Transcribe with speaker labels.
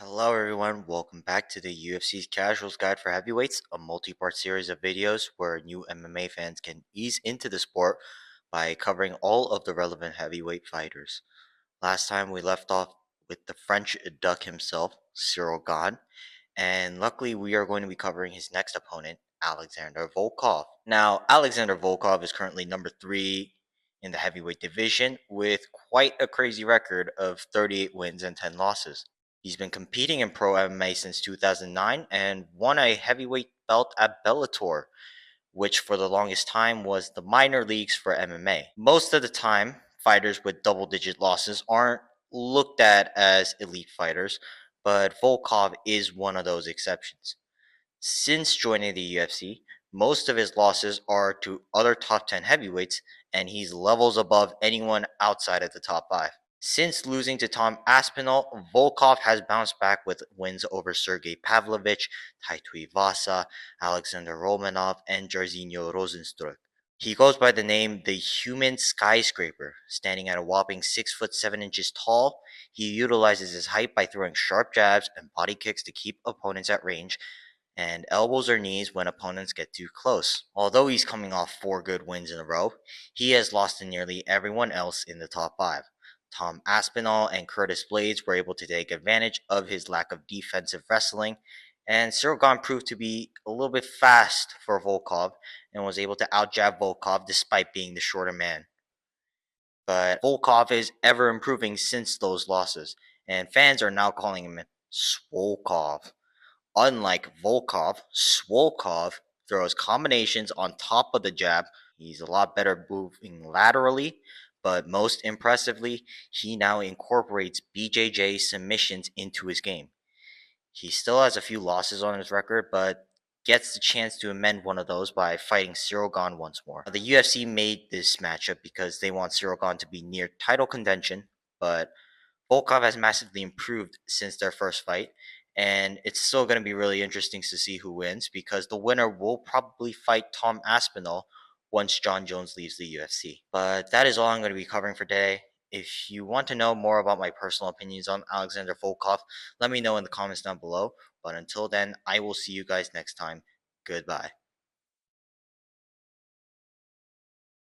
Speaker 1: Hello everyone, welcome back to the UFC's Casuals Guide for Heavyweights, a multi-part series of videos where new MMA fans can ease into the sport by covering all of the relevant heavyweight fighters. Last time we left off with the French duck himself, Cyril Gane, and luckily we are going to be covering his next opponent, Alexander Volkov. Now, Alexander Volkov is currently number 3 in the heavyweight division with quite a crazy record of 38 wins and 10 losses. He's been competing in pro MMA since 2009 and won a heavyweight belt at Bellator, which for the longest time was the minor leagues for MMA. Most of the time, fighters with double digit losses aren't looked at as elite fighters, but Volkov is one of those exceptions. Since joining the UFC, most of his losses are to other top 10 heavyweights, and he's levels above anyone outside of the top 5. Since losing to Tom Aspinall, Volkov has bounced back with wins over Sergey Pavlovich, Taitui Vasa, Alexander Romanov, and Jairzinho Rozenstruik. He goes by the name the Human Skyscraper. Standing at a whopping 6 foot 7 inches tall, he utilizes his height by throwing sharp jabs and body kicks to keep opponents at range, and elbows or knees when opponents get too close. Although he's coming off 4 good wins in a row, he has lost to nearly everyone else in the top 5. Tom Aspinall and Curtis Blades were able to take advantage of his lack of defensive wrestling, and Cyril Gane proved to be a little bit fast for Volkov and was able to outjab Volkov despite being the shorter man. But Volkov is ever improving since those losses, and fans are now calling him Swolkov. Unlike Volkov, Swolkov throws combinations on top of the jab. He's a lot better moving laterally, but most impressively, he now incorporates BJJ submissions into his game. He still has a few losses on his record, but gets the chance to amend one of those by fighting Cyril Gane once more. The UFC made this matchup because they want Cyril Gane to be near title contention, but Volkov has massively improved since their first fight, and it's still going to be really interesting to see who wins because the winner will probably fight Tom Aspinall once John Jones leaves the UFC. But that is all I'm going to be covering for today. If you want to know more about my personal opinions on Alexander Volkov, let me know in the comments down below. But until then, I will see you guys next time. Goodbye.